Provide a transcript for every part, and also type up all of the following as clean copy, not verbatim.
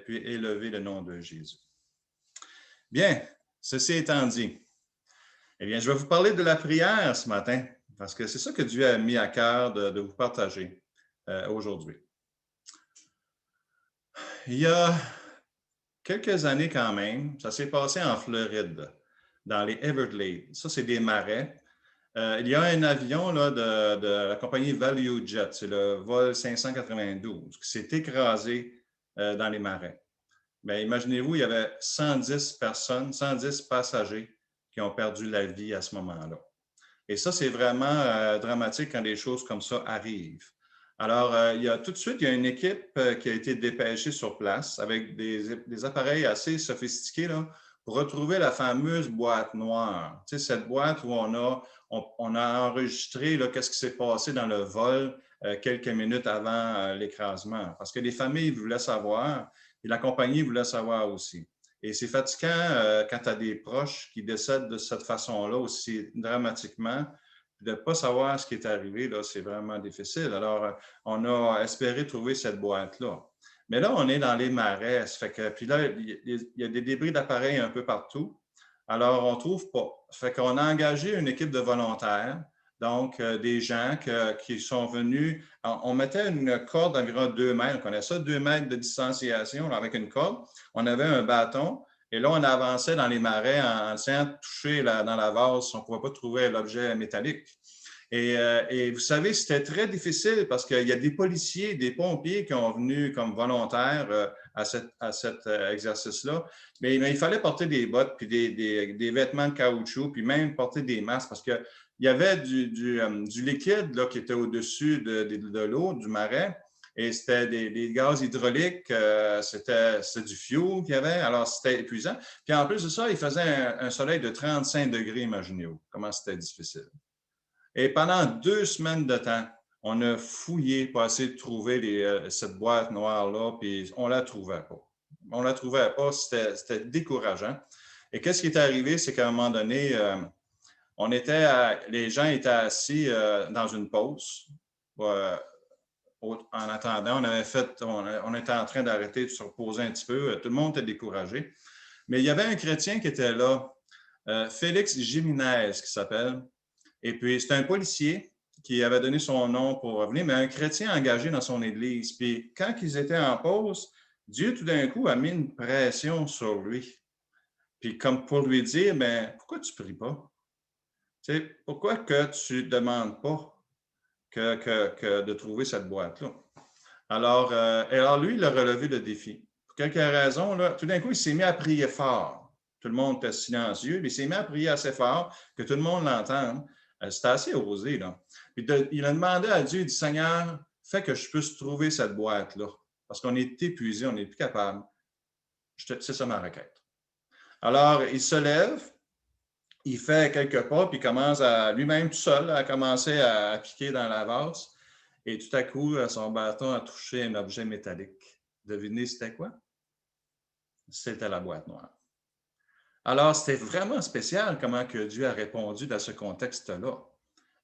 puis élever le nom de Jésus. Bien, ceci étant dit, eh bien, je vais vous parler de la prière ce matin, parce que c'est ça que Dieu a mis à cœur de vous partager aujourd'hui. Il y a quelques années quand même, ça s'est passé en Floride, dans les Everglades. Ça, c'est des marais. Il y a un avion là, de la compagnie ValueJet, c'est le vol 592, qui s'est écrasé dans les marais. Bien, imaginez-vous, il y avait 110 personnes, 110 passagers qui ont perdu la vie à ce moment-là. Et ça, c'est vraiment dramatique quand des choses comme ça arrivent. Alors, tout de suite, il y a une équipe qui a été dépêchée sur place avec des appareils assez sophistiqués là, pour retrouver la fameuse boîte noire. Tu sais, cette boîte où on a enregistré qu'est-ce qui s'est passé dans le vol quelques minutes avant l'écrasement. Parce que les familles voulaient savoir et la compagnie voulait savoir aussi. Et c'est fatigant quand tu as des proches qui décèdent de cette façon-là, aussi dramatiquement. De ne pas savoir ce qui est arrivé, c'est vraiment difficile. Alors, on a espéré trouver cette boîte-là. Mais là, on est dans les marais. Puis là, il y a des débris d'appareils un peu partout. Alors, on ne trouve pas. Ça fait qu'on a engagé une équipe de volontaires, donc des gens qui sont venus. On mettait une corde d'environ 2 mètres. On connaît ça, 2 mètres de distanciation avec une corde. On avait un bâton. Et là, on avançait dans les marais en essayant de toucher dans la vase. On ne pouvait pas trouver l'objet métallique. Et vous savez, c'était très difficile parce qu'il y a des policiers, des pompiers qui ont venu comme volontaires à cet exercice-là. Mais il fallait porter des bottes, puis des vêtements de caoutchouc, puis même porter des masques parce qu'il y avait du liquide là, qui était au-dessus de l'eau, du marais. Et c'était des gaz hydrauliques, c'était du fuel qu'il y avait, alors c'était épuisant. Puis en plus de ça, il faisait un soleil de 35 degrés, imaginez-vous, comment c'était difficile. Et pendant 2 semaines de temps, on a fouillé pour essayer de trouver cette boîte noire-là, puis on ne la trouvait pas. On ne la trouvait pas, c'était décourageant. Et qu'est-ce qui est arrivé, c'est qu'à un moment donné, les gens étaient assis dans une pause. En attendant, on était en train d'arrêter de se reposer un petit peu. Tout le monde était découragé. Mais il y avait un chrétien qui était là, Félix Jiménez, qui s'appelle. Et puis, c'est un policier qui avait donné son nom pour revenir, mais un chrétien engagé dans son église. Puis, quand ils étaient en pause, Dieu, tout d'un coup, a mis une pression sur lui. Puis, comme pour lui dire, mais pourquoi tu ne pries pas? Tu sais, pourquoi que tu ne demandes pas que de trouver cette boîte-là? Alors, lui, il a relevé le défi. Pour quelques raisons, là, tout d'un coup, il s'est mis à prier fort. Tout le monde était silencieux, mais il s'est mis à prier assez fort que tout le monde l'entende. C'était assez osé, là. Puis il a demandé à Dieu, il dit, Seigneur, fais que je puisse trouver cette boîte-là. Parce qu'on est épuisé, on n'est plus capable. C'est ça ma requête. Alors, il se lève, il fait quelques pas, puis il commence lui-même tout seul à commencer à piquer dans la vase. Et tout à coup, son bâton a touché un objet métallique. Devinez c'était quoi? C'était la boîte noire. Alors, c'était vraiment spécial comment que Dieu a répondu dans ce contexte-là.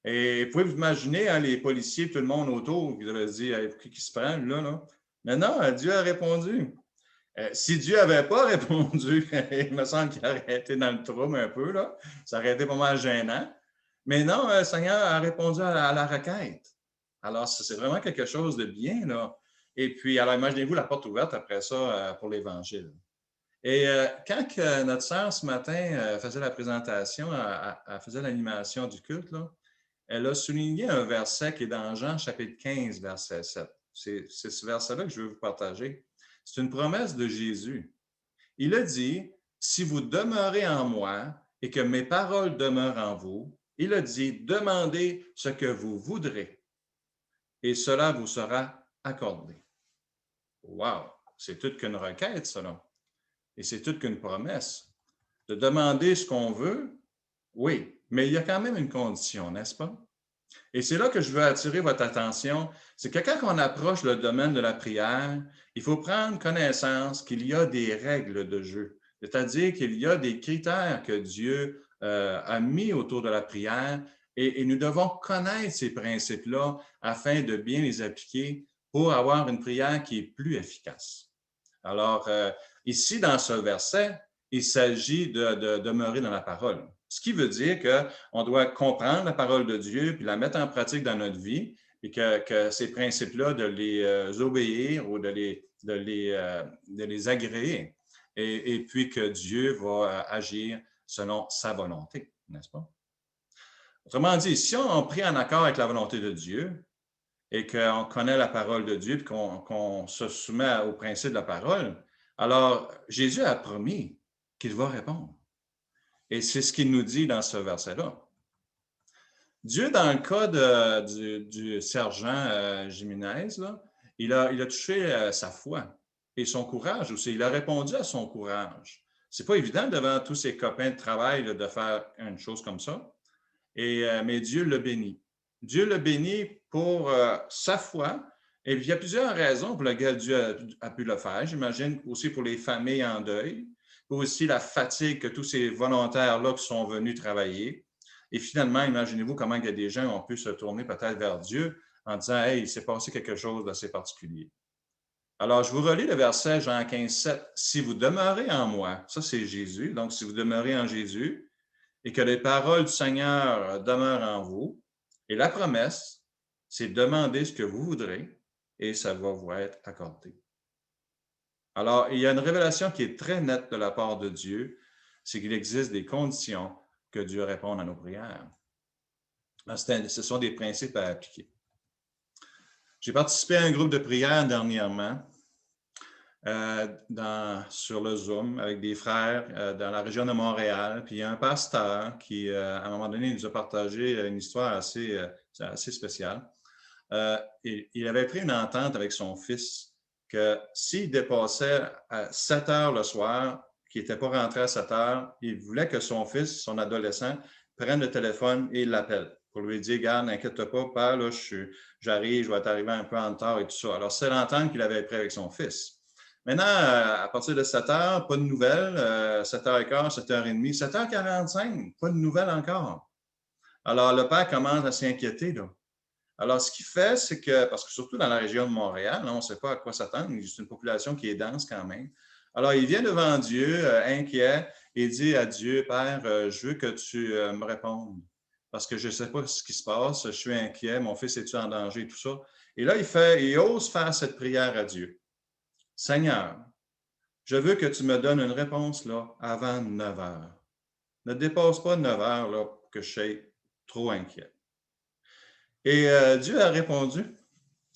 Et vous pouvez vous imaginer, hein, les policiers, tout le monde autour, qui devaient se dire, hey, qui se prend, là? Mais non, Dieu a répondu. Si Dieu n'avait pas répondu, il me semble qu'il aurait été dans le trouble un peu, là. Ça aurait été pas mal gênant. Mais non, le Seigneur a répondu à la requête. Alors, c'est vraiment quelque chose de bien, là. Et puis, alors, imaginez-vous la porte ouverte après ça pour l'Évangile. Et quand notre sœur, ce matin, faisait la présentation, elle faisait l'animation du culte, là, elle a souligné un verset qui est dans Jean chapitre 15, verset 7. C'est ce verset-là que je veux vous partager. C'est une promesse de Jésus. Il a dit, « Si vous demeurez en moi et que mes paroles demeurent en vous, il a dit, demandez ce que vous voudrez et cela vous sera accordé. » Wow! C'est toute qu'une requête, cela. Et c'est toute qu'une promesse. De demander ce qu'on veut, oui, mais il y a quand même une condition, n'est-ce pas? Et c'est là que je veux attirer votre attention, c'est que quand on approche le domaine de la prière, il faut prendre connaissance qu'il y a des règles de jeu, c'est-à-dire qu'il y a des critères que Dieu a mis autour de la prière et nous devons connaître ces principes-là afin de bien les appliquer pour avoir une prière qui est plus efficace. Alors, ici, dans ce verset, il s'agit de demeurer dans la parole. Ce qui veut dire qu'on doit comprendre la parole de Dieu puis la mettre en pratique dans notre vie, et que ces principes-là, de les obéir ou de les agréer, et puis que Dieu va agir selon sa volonté, n'est-ce pas? Autrement dit, si on prie en accord avec la volonté de Dieu et qu'on connaît la parole de Dieu et qu'on se soumet au principe de la parole, alors Jésus a promis qu'il va répondre. Et c'est ce qu'il nous dit dans ce verset-là. Dieu, dans le cas du sergent Jiménez, là, il a touché sa foi et son courage aussi. Il a répondu à son courage. C'est pas évident devant tous ses copains de travail là, de faire une chose comme ça. Mais Dieu le bénit. Dieu le bénit pour sa foi. Et il y a plusieurs raisons pour lesquelles Dieu a pu le faire. J'imagine aussi pour les familles en deuil, pour aussi la fatigue que tous ces volontaires-là qui sont venus travailler. Et finalement, imaginez-vous comment il y a des gens qui ont pu se tourner peut-être vers Dieu en disant « Hey, il s'est passé quelque chose d'assez particulier. » Alors, je vous relis le verset Jean 15, 7. « Si vous demeurez en moi, ça c'est Jésus, donc si vous demeurez en Jésus, et que les paroles du Seigneur demeurent en vous, et la promesse, c'est demander ce que vous voudrez, et ça va vous être accordé. » Alors, il y a une révélation qui est très nette de la part de Dieu, c'est qu'il existe des conditions que Dieu réponde à nos prières. Ce sont des principes à appliquer. J'ai participé à un groupe de prière dernièrement sur le Zoom avec des frères dans la région de Montréal. Puis il y a un pasteur qui, à un moment donné, nous a partagé une histoire assez spéciale. Il avait pris une entente avec son fils que s'il dépassait à 7 heures le soir, qui n'était pas rentré à 7 heures, il voulait que son fils, son adolescent, prenne le téléphone et l'appelle pour lui dire « Garde, n'inquiète pas, père, là, j'arrive, je vais t'arriver un peu en retard et tout ça. » Alors, c'est l'entente qu'il avait pris avec son fils. Maintenant, à partir de 7 heures, pas de nouvelles. 7h15, 7h30, 7h45, pas de nouvelles encore. Alors, le père commence à s'inquiéter, là. Alors, ce qu'il fait, c'est que, parce que surtout dans la région de Montréal, là, on ne sait pas à quoi s'attendre, c'est une population qui est dense quand même. Alors, il vient devant Dieu, inquiet, et dit à Dieu, « Père, je veux que tu me répondes, parce que je ne sais pas ce qui se passe, je suis inquiet, mon fils est-tu en danger, tout ça. » Et là, il ose faire cette prière à Dieu. « Seigneur, je veux que tu me donnes une réponse là, avant 9 heures. Ne dépasse pas 9 heures là, pour que je sois trop inquiet. » Et Dieu a répondu.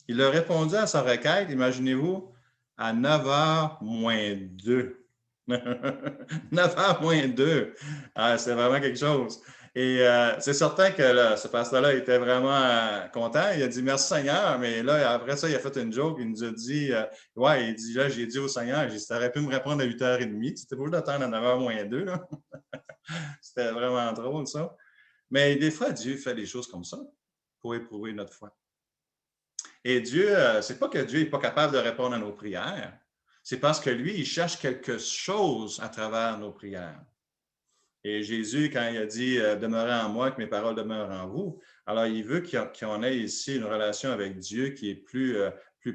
Il a répondu à sa requête, imaginez-vous, à 9 heures moins 2. 9 heures moins 2. Ah, c'est vraiment quelque chose. Et c'est certain que là, ce pasteur-là était vraiment content. Il a dit « Merci Seigneur », mais là, après ça, il a fait une joke. Il nous a dit « Ouais, il dit là, j'ai dit au Seigneur, tu aurais pu me répondre à 8h30. C'était pas d'attendre à 9 heures moins 2. » Là. C'était vraiment drôle, ça. Mais des fois, Dieu fait des choses comme ça pour éprouver notre foi. Et Dieu, c'est pas que Dieu n'est pas capable de répondre à nos prières, c'est parce que lui, il cherche quelque chose à travers nos prières. Et Jésus, quand il a dit « Demeurez en moi, que mes paroles demeurent en vous », alors il veut qu'on ait ici une relation avec Dieu qui est plus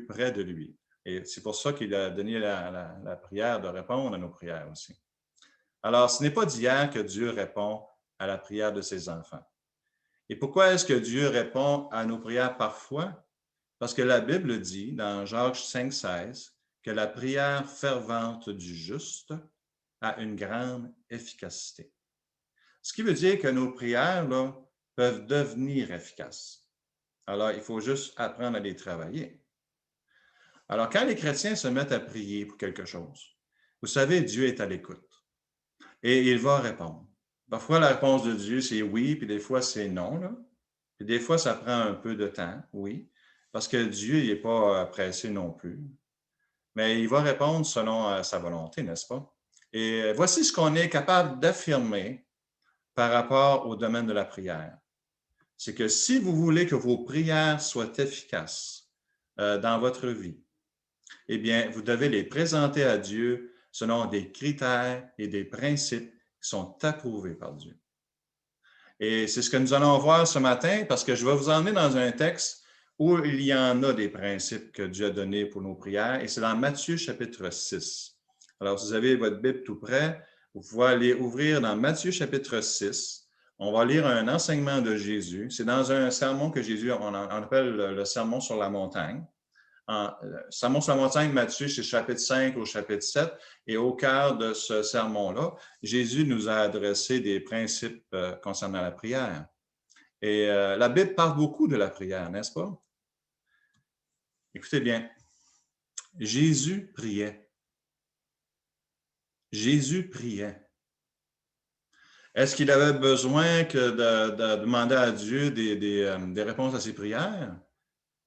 près de lui. Et c'est pour ça qu'il a donné la prière de répondre à nos prières aussi. Alors, ce n'est pas d'hier que Dieu répond à la prière de ses enfants. Et pourquoi est-ce que Dieu répond à nos prières parfois? Parce que la Bible dit, dans Jacques 5,16, que la prière fervente du juste a une grande efficacité. Ce qui veut dire que nos prières là, peuvent devenir efficaces. Alors, il faut juste apprendre à les travailler. Alors, quand les chrétiens se mettent à prier pour quelque chose, vous savez, Dieu est à l'écoute et il va répondre. Parfois, la réponse de Dieu, c'est oui, puis des fois, c'est non. Là. Puis des fois, ça prend un peu de temps, oui, parce que Dieu n'est pas pressé non plus. Mais il va répondre selon sa volonté, n'est-ce pas? Et voici ce qu'on est capable d'affirmer par rapport au domaine de la prière. C'est que si vous voulez que vos prières soient efficaces dans votre vie, eh bien, vous devez les présenter à Dieu selon des critères et des principes qui sont approuvés par Dieu. Et c'est ce que nous allons voir ce matin parce que je vais vous emmener dans un texte où il y en a des principes que Dieu a donnés pour nos prières, et c'est dans Matthieu chapitre 6. Alors, si vous avez votre Bible tout près, vous pouvez aller ouvrir dans Matthieu chapitre 6. On va lire un enseignement de Jésus. C'est dans un sermon que Jésus, on appelle le sermon sur la montagne. Sermon sur la montagne, Matthieu, c'est chapitre 5 au chapitre 7. Et au cœur de ce sermon-là, Jésus nous a adressé des principes concernant la prière. Et la Bible parle beaucoup de la prière, n'est-ce pas? Écoutez bien, Jésus priait. Jésus priait. Est-ce qu'il avait besoin de demander à Dieu des réponses à ses prières?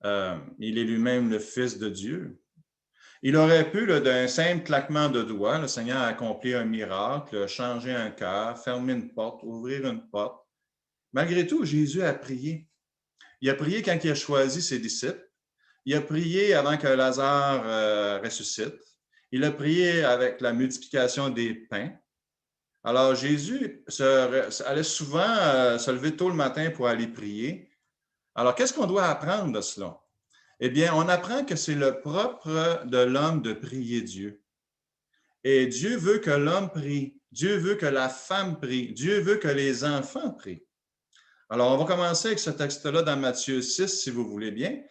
Il est lui-même le Fils de Dieu. Il aurait pu, d'un simple claquement de doigts, le Seigneur a accompli un miracle, changer un cœur, fermer une porte, ouvrir une porte. Malgré tout, Jésus a prié. Il a prié quand il a choisi ses disciples. Il a prié avant que Lazare ressuscite. Il a prié avec la multiplication des pains. Alors, Jésus allait souvent se lever tôt le matin pour aller prier. Alors, qu'est-ce qu'on doit apprendre de cela? Eh bien, on apprend que c'est le propre de l'homme de prier Dieu. Et Dieu veut que l'homme prie. Dieu veut que la femme prie. Dieu veut que les enfants prient. Alors, on va commencer avec ce texte-là dans Matthieu 6, si vous voulez bien.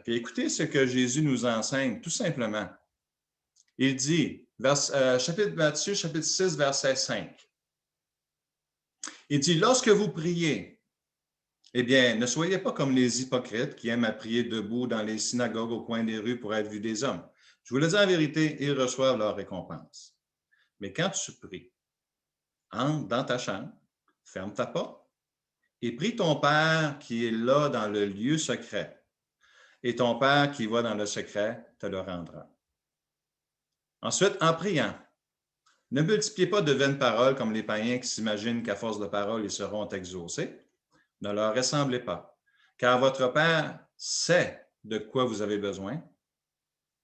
Puis écoutez ce que Jésus nous enseigne, tout simplement. Il dit, Matthieu chapitre 6, verset 5. Il dit, lorsque vous priez, eh bien, ne soyez pas comme les hypocrites qui aiment à prier debout dans les synagogues au coin des rues pour être vus des hommes. Je vous le dis en vérité, ils reçoivent leur récompense. Mais quand tu pries, entre dans ta chambre, ferme ta porte et prie ton Père qui est là dans le lieu secret. Et ton Père qui va dans le secret te le rendra. Ensuite, en priant, ne multipliez pas de vaines paroles comme les païens qui s'imaginent qu'à force de paroles, ils seront exaucés. Ne leur ressemblez pas, car votre Père sait de quoi vous avez besoin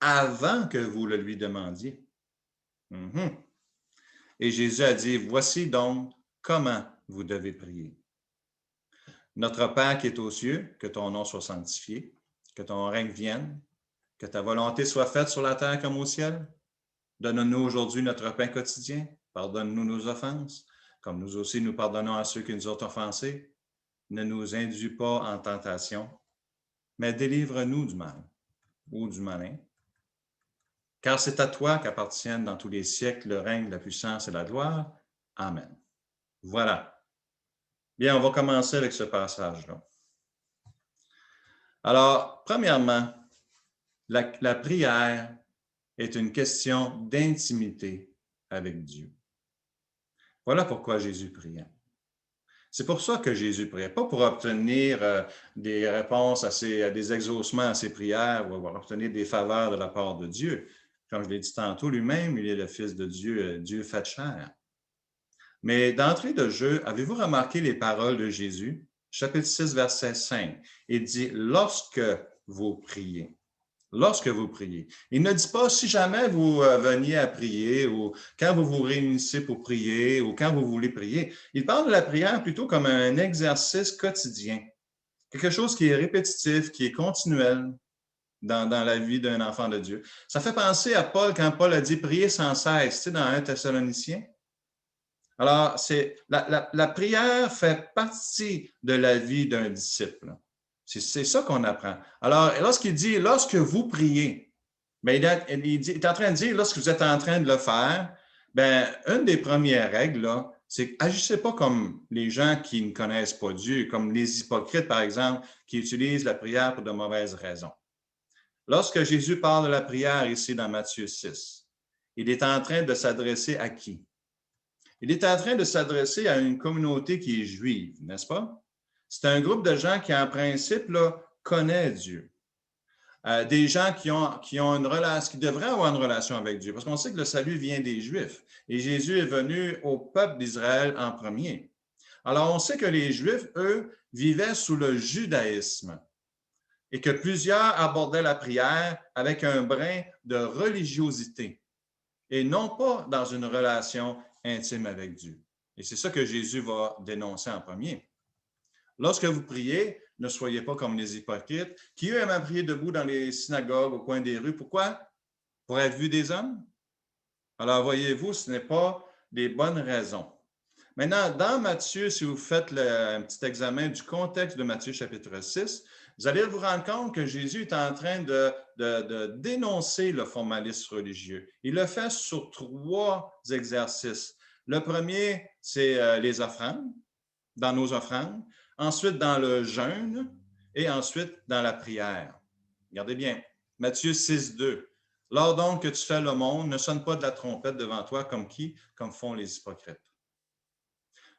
avant que vous le lui demandiez. Et Jésus a dit, voici donc comment vous devez prier. Notre Père qui est aux cieux, que ton nom soit sanctifié, que ton règne vienne, que ta volonté soit faite sur la terre comme au ciel. Donne-nous aujourd'hui notre pain quotidien. Pardonne-nous nos offenses, comme nous aussi nous pardonnons à ceux qui nous ont offensés. Ne nous induis pas en tentation, mais délivre-nous du mal ou du malin. Car c'est à toi qu'appartiennent dans tous les siècles le règne, la puissance et la gloire. Amen. Voilà. Bien, on va commencer avec ce passage-là. Alors, premièrement, la prière est une question d'intimité avec Dieu. Voilà pourquoi Jésus priait. C'est pour ça que Jésus priait, pas pour obtenir des réponses à des exaucements à ses prières ou obtenir des faveurs de la part de Dieu. Comme je l'ai dit tantôt, lui-même, il est le Fils de Dieu, Dieu fait chair. Mais d'entrée de jeu, avez-vous remarqué les paroles de Jésus? Chapitre 6, verset 5. Il dit « lorsque vous priez ». Lorsque vous priez. Il ne dit pas si jamais vous veniez à prier ou quand vous vous réunissez pour prier ou quand vous voulez prier. Il parle de la prière plutôt comme un exercice quotidien, quelque chose qui est répétitif, qui est continuel dans la vie d'un enfant de Dieu. Ça fait penser à Paul quand Paul a dit prier sans cesse, tu sais, dans 1 Thessaloniciens. Alors, la prière fait partie de la vie d'un disciple. C'est ça qu'on apprend. Alors, lorsqu'il dit « lorsque vous priez », bien, il est en train de dire, lorsque vous êtes en train de le faire, bien, une des premières règles, là, c'est agissez pas comme les gens qui ne connaissent pas Dieu, comme les hypocrites, par exemple, qui utilisent la prière pour de mauvaises raisons. Lorsque Jésus parle de la prière ici dans Matthieu 6, il est en train de s'adresser à qui? Il est en train de s'adresser à une communauté qui est juive, n'est-ce pas? C'est un groupe de gens qui, en principe, là, connaît Dieu. Des gens qui ont une relation, qui devraient avoir une relation avec Dieu, parce qu'on sait que le salut vient des Juifs. Et Jésus est venu au peuple d'Israël en premier. Alors, on sait que les Juifs, eux, vivaient sous le judaïsme et que plusieurs abordaient la prière avec un brin de religiosité et non pas dans une relation intime avec Dieu. Et c'est ça que Jésus va dénoncer en premier. Lorsque vous priez, ne soyez pas comme les hypocrites, qui eux aiment prier debout dans les synagogues, au coin des rues. Pourquoi? Pour être vus des hommes? Alors, voyez-vous, ce n'est pas des bonnes raisons. Maintenant, dans Matthieu, si vous faites un petit examen du contexte de Matthieu chapitre 6, vous allez vous rendre compte que Jésus est en train de dénoncer le formalisme religieux. Il le fait sur 3 exercices. Le premier, c'est les offrandes, dans nos offrandes. Ensuite, dans le jeûne et ensuite dans la prière. Regardez bien, Matthieu 6, 2. Lors donc que tu fais l'aumône, ne sonne pas de la trompette devant toi comme qui? Comme font les hypocrites.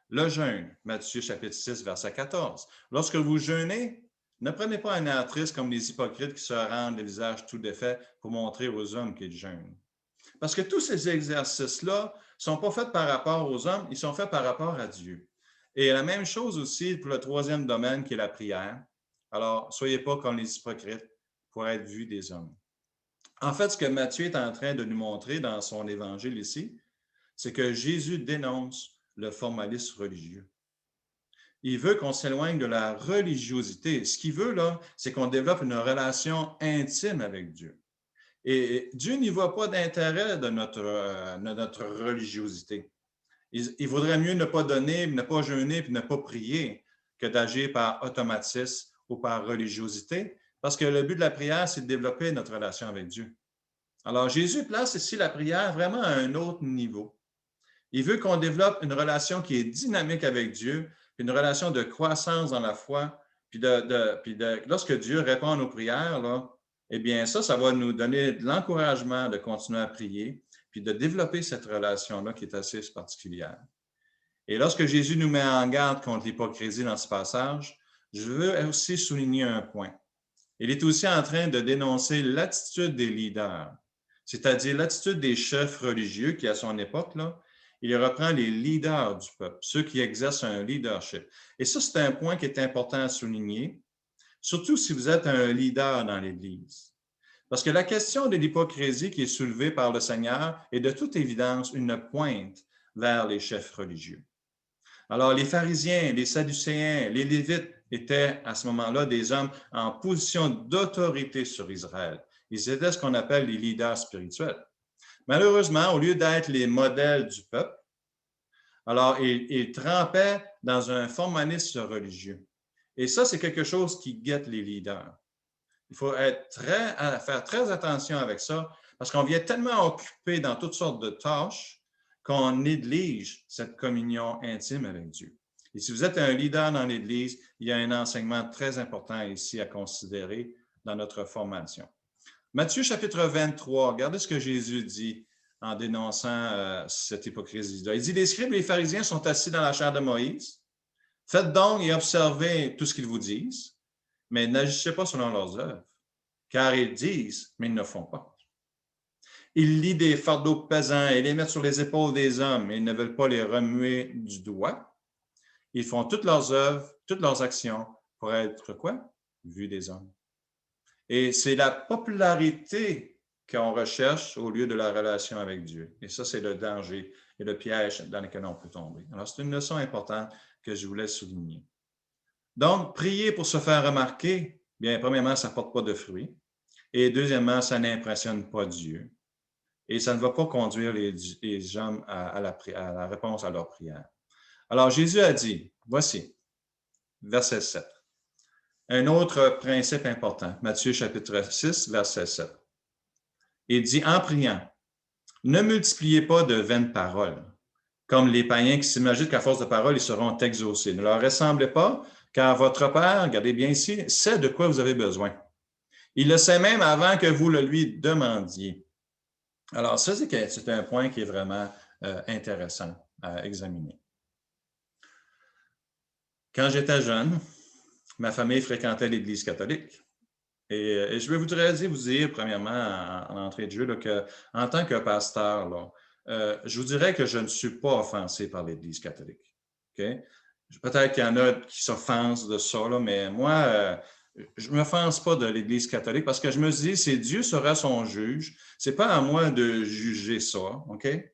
Le jeûne, Matthieu chapitre 6, verset 14. Lorsque vous jeûnez, ne prenez pas un air triste comme les hypocrites qui se rendent le visage tout défait pour montrer aux hommes qu'ils jeûnent. Parce que tous ces exercices-là ne sont pas faits par rapport aux hommes, ils sont faits par rapport à Dieu. Et la même chose aussi pour le 3e domaine qui est la prière. Alors, soyez pas comme les hypocrites pour être vus des hommes. En fait, ce que Matthieu est en train de nous montrer dans son évangile ici, c'est que Jésus dénonce le formalisme religieux. Il veut qu'on s'éloigne de la religiosité. Ce qu'il veut, là, c'est qu'on développe une relation intime avec Dieu. Et Dieu n'y voit pas d'intérêt de notre religiosité. Il vaudrait mieux ne pas donner, ne pas jeûner, puis ne pas prier que d'agir par automatisme ou par religiosité, parce que le but de la prière, c'est de développer notre relation avec Dieu. Alors, Jésus place ici la prière vraiment à un autre niveau. Il veut qu'on développe une relation qui est dynamique avec Dieu, une relation de croissance dans la foi, puis lorsque Dieu répond à nos prières, là, eh bien, ça va nous donner de l'encouragement de continuer à prier, puis de développer cette relation-là qui est assez particulière. Et lorsque Jésus nous met en garde contre l'hypocrisie dans ce passage, je veux aussi souligner un point. Il est aussi en train de dénoncer l'attitude des leaders, c'est-à-dire l'attitude des chefs religieux qui, à son époque, là, il reprend les leaders du peuple, ceux qui exercent un leadership. Et ça, c'est un point qui est important à souligner, surtout si vous êtes un leader dans l'Église. Parce que la question de l'hypocrisie qui est soulevée par le Seigneur est de toute évidence une pointe vers les chefs religieux. Alors, les pharisiens, les sadducéens, les lévites étaient à ce moment-là des hommes en position d'autorité sur Israël. Ils étaient ce qu'on appelle les leaders spirituels. Malheureusement, au lieu d'être les modèles du peuple, alors ils trempaient dans un formalisme religieux. Et ça, c'est quelque chose qui guette les leaders. Il faut faire très attention avec ça, parce qu'on vient tellement occupé dans toutes sortes de tâches qu'on néglige cette communion intime avec Dieu. Et si vous êtes un leader dans l'Église, il y a un enseignement très important ici à considérer dans notre formation. Matthieu chapitre 23, regardez ce que Jésus dit en dénonçant cette hypocrisie-là. Il dit, les scribes et les pharisiens sont assis dans la chaire de Moïse. Faites donc et observez tout ce qu'ils vous disent, mais n'agissez pas selon leurs œuvres, car ils disent, mais ils ne font pas. Ils lient des fardeaux pesants et les mettent sur les épaules des hommes, mais ils ne veulent pas les remuer du doigt. Ils font toutes leurs œuvres, toutes leurs actions pour être quoi? Vus des hommes. Et c'est la popularité qu'on recherche au lieu de la relation avec Dieu. Et ça, c'est le danger et le piège dans lequel on peut tomber. Alors, c'est une leçon importante que je voulais souligner. Donc, prier pour se faire remarquer, bien, premièrement, ça ne porte pas de fruits. Et deuxièmement, ça n'impressionne pas Dieu. Et ça ne va pas conduire les hommes à la réponse à leur prière. Alors, Jésus a dit, voici, verset 7. Un autre principe important, Matthieu chapitre 6, verset 7. Il dit, en priant, ne multipliez pas de vaines paroles, comme les païens qui s'imaginent qu'à force de paroles, ils seront exaucés. Ne leur ressemblez pas, car votre Père, regardez bien ici, sait de quoi vous avez besoin. Il le sait même avant que vous le lui demandiez. Alors, ça, c'est un point qui est vraiment intéressant à examiner. Quand j'étais jeune, ma famille fréquentait l'Église catholique. Et je voudrais vous dire, premièrement, en entrée de jeu, qu'en tant que pasteur, là, je vous dirais que je ne suis pas offensé par l'Église catholique. Okay? Peut-être qu'il y en a qui s'offensent de ça, là, mais moi, je ne m'offense pas de l'Église catholique parce que je me dis, c'est Dieu sera son juge. Ce n'est pas à moi de juger ça. Okay?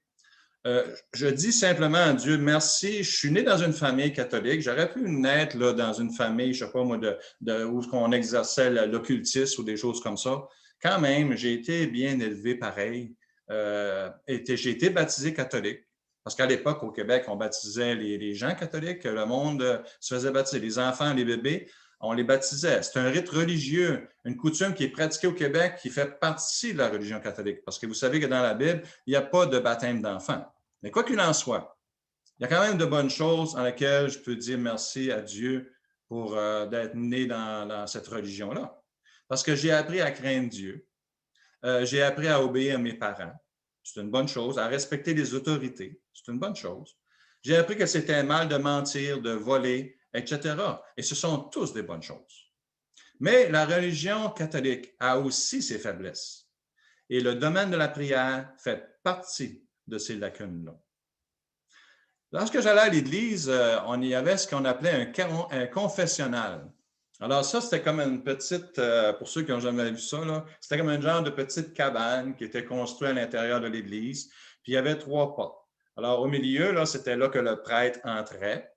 Je dis simplement à Dieu, merci, je suis né dans une famille catholique, j'aurais pu naître là, dans une famille, je ne sais pas moi, où on exerçait l'occultisme ou des choses comme ça. Quand même, j'ai été bien élevé pareil. J'ai été baptisé catholique, parce qu'à l'époque, au Québec, on baptisait les gens catholiques, le monde se faisait baptiser, les enfants, les bébés, on les baptisait. C'est un rite religieux, une coutume qui est pratiquée au Québec, qui fait partie de la religion catholique, parce que vous savez que dans la Bible, il n'y a pas de baptême d'enfants. Mais quoi qu'il en soit, il y a quand même de bonnes choses en lesquelles je peux dire merci à Dieu pour d'être né dans cette religion-là. Parce que j'ai appris à craindre Dieu. J'ai appris à obéir à mes parents. C'est une bonne chose. À respecter les autorités. C'est une bonne chose. J'ai appris que c'était mal de mentir, de voler, etc. Et ce sont tous des bonnes choses. Mais la religion catholique a aussi ses faiblesses. Et le domaine de la prière fait partie de ces lacunes-là. Lorsque j'allais à l'église, on y avait ce qu'on appelait un confessionnal. Alors ça, c'était comme une petite, pour ceux qui n'ont jamais vu ça, c'était comme un genre de petite cabane qui était construite à l'intérieur de l'église. Puis il y avait 3 portes. Alors au milieu, là, c'était là que le prêtre entrait.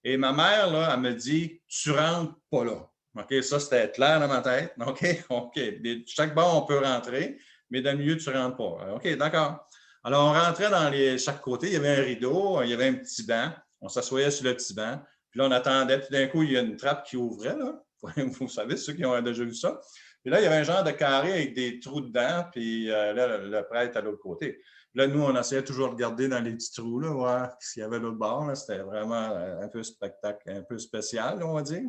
Et ma mère, là, elle me dit, tu rentres pas là. OK, ça, c'était clair dans ma tête. OK. Chaque bord, on peut rentrer, mais dans le milieu, tu ne rentres pas. OK, d'accord. Alors, on rentrait dans chaque côté, il y avait un rideau, il y avait un petit banc. On s'assoyait sur le petit banc. Puis là, on attendait. Puis d'un coup, il y a une trappe qui ouvrait, là. Vous savez, ceux qui ont déjà vu ça. Puis là, il y avait un genre de carré avec des trous dedans. Puis là, le prêtre à l'autre côté. Là, nous, on essayait toujours de regarder dans les petits trous, là, voir s'il y avait l'autre bord. C'était vraiment un peu spectacle, un peu spécial, on va dire.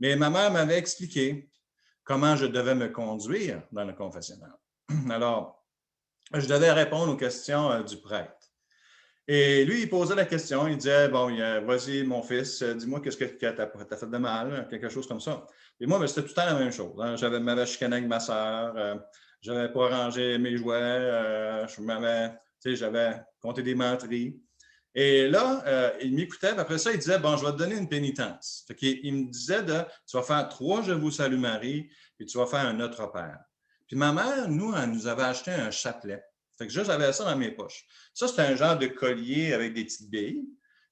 Mais ma mère m'avait expliqué comment je devais me conduire dans le confessionnal. Alors, je devais répondre aux questions du prêtre. Et lui, il posait la question, il disait, bon, vas-y, mon fils, dis-moi qu'est-ce que tu as fait de mal, quelque chose comme ça. Et moi, c'était tout le temps la même chose. Hein. M'avais chicané avec ma soeur, je n'avais pas rangé mes jouets, j'avais compté des menteries. Et là, il m'écoutait, puis après ça, il disait, bon, je vais te donner une pénitence. Il me disait, tu vas faire 3 Je vous salue Marie, puis tu vas faire un Notre Père. Puis ma mère, nous, elle nous avait acheté un chapelet. Fait que j'avais ça dans mes poches. Ça, c'était un genre de collier avec des petites billes.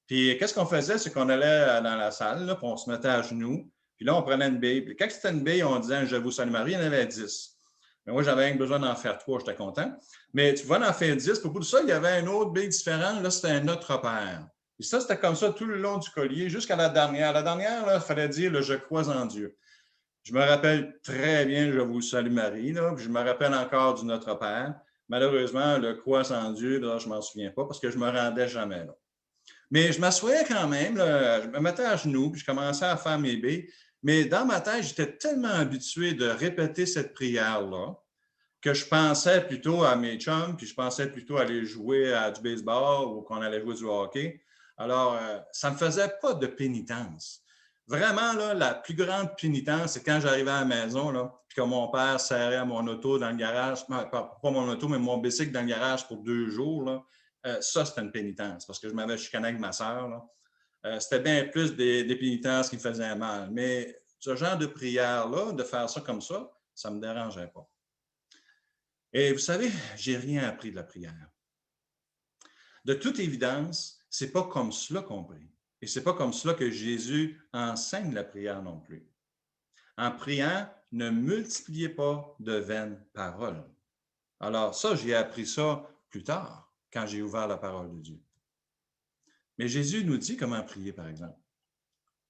Puis qu'est-ce qu'on faisait, c'est qu'on allait dans la salle, là, puis on se mettait à genoux. Puis là, on prenait une bille. Puis quand c'était une bille, on disait, je vous salue Marie, il y en avait 10. Mais moi, j'avais besoin d'en faire 3, j'étais content. Mais tu vas en faire 10. Puis au bout de ça, il y avait un autre bille différent. Là, c'était un Notre Père. Et ça, c'était comme ça tout le long du collier, jusqu'à la dernière. La dernière, là, il fallait dire le Je crois en Dieu. Je me rappelle très bien, je vous salue Marie, là, puis je me rappelle encore du Notre Père. Malheureusement, le croix en Dieu, là, je ne m'en souviens pas parce que je ne me rendais jamais là. Mais je m'assoyais quand même, là, je me mettais à genoux, puis je commençais à faire mes billes. Mais dans ma tête, j'étais tellement habitué de répéter cette prière-là que je pensais plutôt à mes chums, puis je pensais plutôt aller jouer à du baseball ou qu'on allait jouer du hockey. Alors, ça ne me faisait pas de pénitence. Vraiment, là, la plus grande pénitence, c'est quand j'arrivais à la maison, là, puis que mon père serrait à mon auto dans le garage, pas mon auto, mais mon bicycle dans le garage pour 2 jours. Là. Ça, c'était une pénitence, parce que je m'avais chicané avec ma soeur. C'était bien plus des pénitences qui me faisaient mal. Mais ce genre de prière-là, de faire ça comme ça ne me dérangeait pas. Et vous savez, j'ai rien appris de la prière. De toute évidence, ce n'est pas comme cela qu'on prie. Et ce n'est pas comme cela que Jésus enseigne la prière non plus. En priant, ne multipliez pas de vaines paroles. Alors ça, j'ai appris ça plus tard, quand j'ai ouvert la parole de Dieu. Mais Jésus nous dit comment prier, par exemple.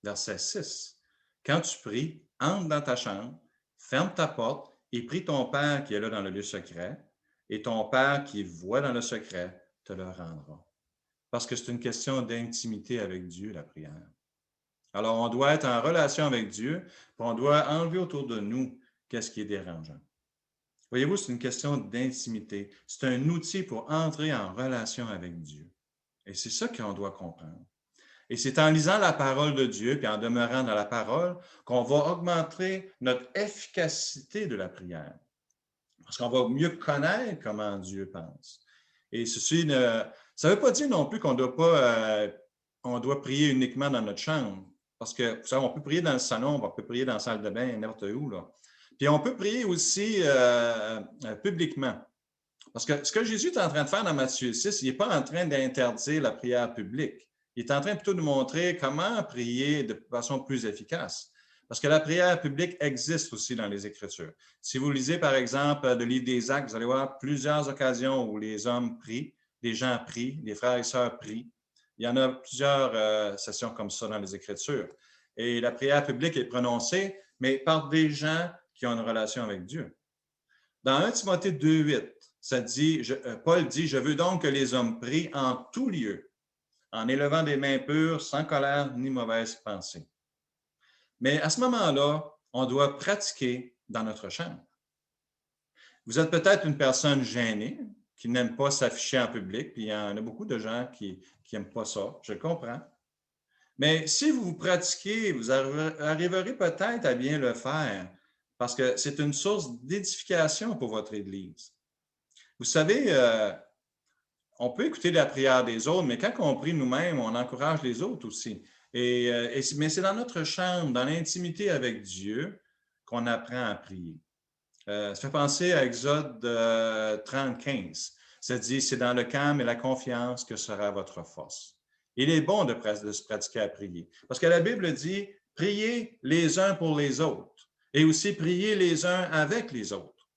Verset 6. Quand tu pries, entre dans ta chambre, ferme ta porte et prie ton Père qui est là dans le lieu secret, et ton Père qui voit dans le secret te le rendra. Parce que c'est une question d'intimité avec Dieu, la prière. Alors, on doit être en relation avec Dieu, puis on doit enlever autour de nous qu'est-ce qui est dérangeant. Voyez-vous, c'est une question d'intimité. C'est un outil pour entrer en relation avec Dieu. Et c'est ça qu'on doit comprendre. Et c'est en lisant la parole de Dieu, puis en demeurant dans la parole, qu'on va augmenter notre efficacité de la prière. Parce qu'on va mieux connaître comment Dieu pense. Et ceci ça ne veut pas dire non plus qu'on on doit prier uniquement dans notre chambre. Parce que, vous savez, on peut prier dans le salon, on peut prier dans la salle de bain, n'importe où. Là. Puis on peut prier aussi publiquement. Parce que ce que Jésus est en train de faire dans Matthieu 6, il n'est pas en train d'interdire la prière publique. Il est en train plutôt de montrer comment prier de façon plus efficace. Parce que la prière publique existe aussi dans les Écritures. Si vous lisez, par exemple, le livre des Actes, vous allez voir plusieurs occasions où les hommes prient, les gens prient, les frères et sœurs prient. Il y en a plusieurs sessions comme ça dans les Écritures. Et la prière publique est prononcée, mais par des gens qui ont une relation avec Dieu. Dans 1 Timothée 2,8, ça dit, Paul dit, « Je veux donc que les hommes prient en tout lieu, en élevant des mains pures, sans colère ni mauvaise pensée. » Mais à ce moment-là, on doit pratiquer dans notre chambre. Vous êtes peut-être une personne gênée, qui n'aime pas s'afficher en public, puis il y en a beaucoup de gens qui n'aiment pas ça, je le comprends. Mais si vous pratiquez, vous arriverez peut-être à bien le faire, parce que c'est une source d'édification pour votre Église. Vous savez, on peut écouter la prière des autres, mais quand on prie nous-mêmes, on encourage les autres aussi. Mais c'est dans notre chambre, dans l'intimité avec Dieu, qu'on apprend à prier. Ça fait penser à Exode 30:15. Ça dit, c'est dans le calme et la confiance que sera votre force. Il est bon de se pratiquer à prier. Parce que la Bible dit, priez les uns pour les autres et aussi priez les uns avec les autres.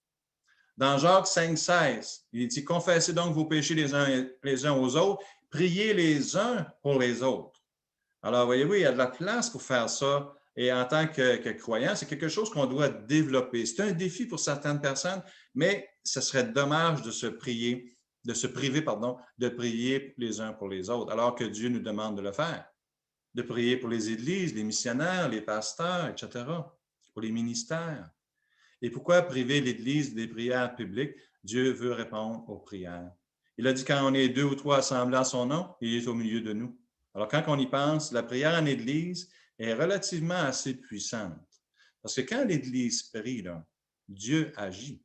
Dans Jacques 5:16, il dit, confessez donc vos péchés les uns aux autres, priez les uns pour les autres. Alors, voyez-vous, il y a de la place pour faire ça. Et en tant que croyant, c'est quelque chose qu'on doit développer. C'est un défi pour certaines personnes, mais ce serait dommage de se priver, de prier les uns pour les autres, alors que Dieu nous demande de le faire. De prier pour les églises, les missionnaires, les pasteurs, etc., pour les ministères. Et pourquoi priver l'Église des prières publiques? Dieu veut répondre aux prières. Il a dit, quand on est 2 ou 3 assemblés en son nom, il est au milieu de nous. Alors, quand on y pense, la prière en Église est relativement assez puissante. Parce que quand l'Église prie, là, Dieu agit.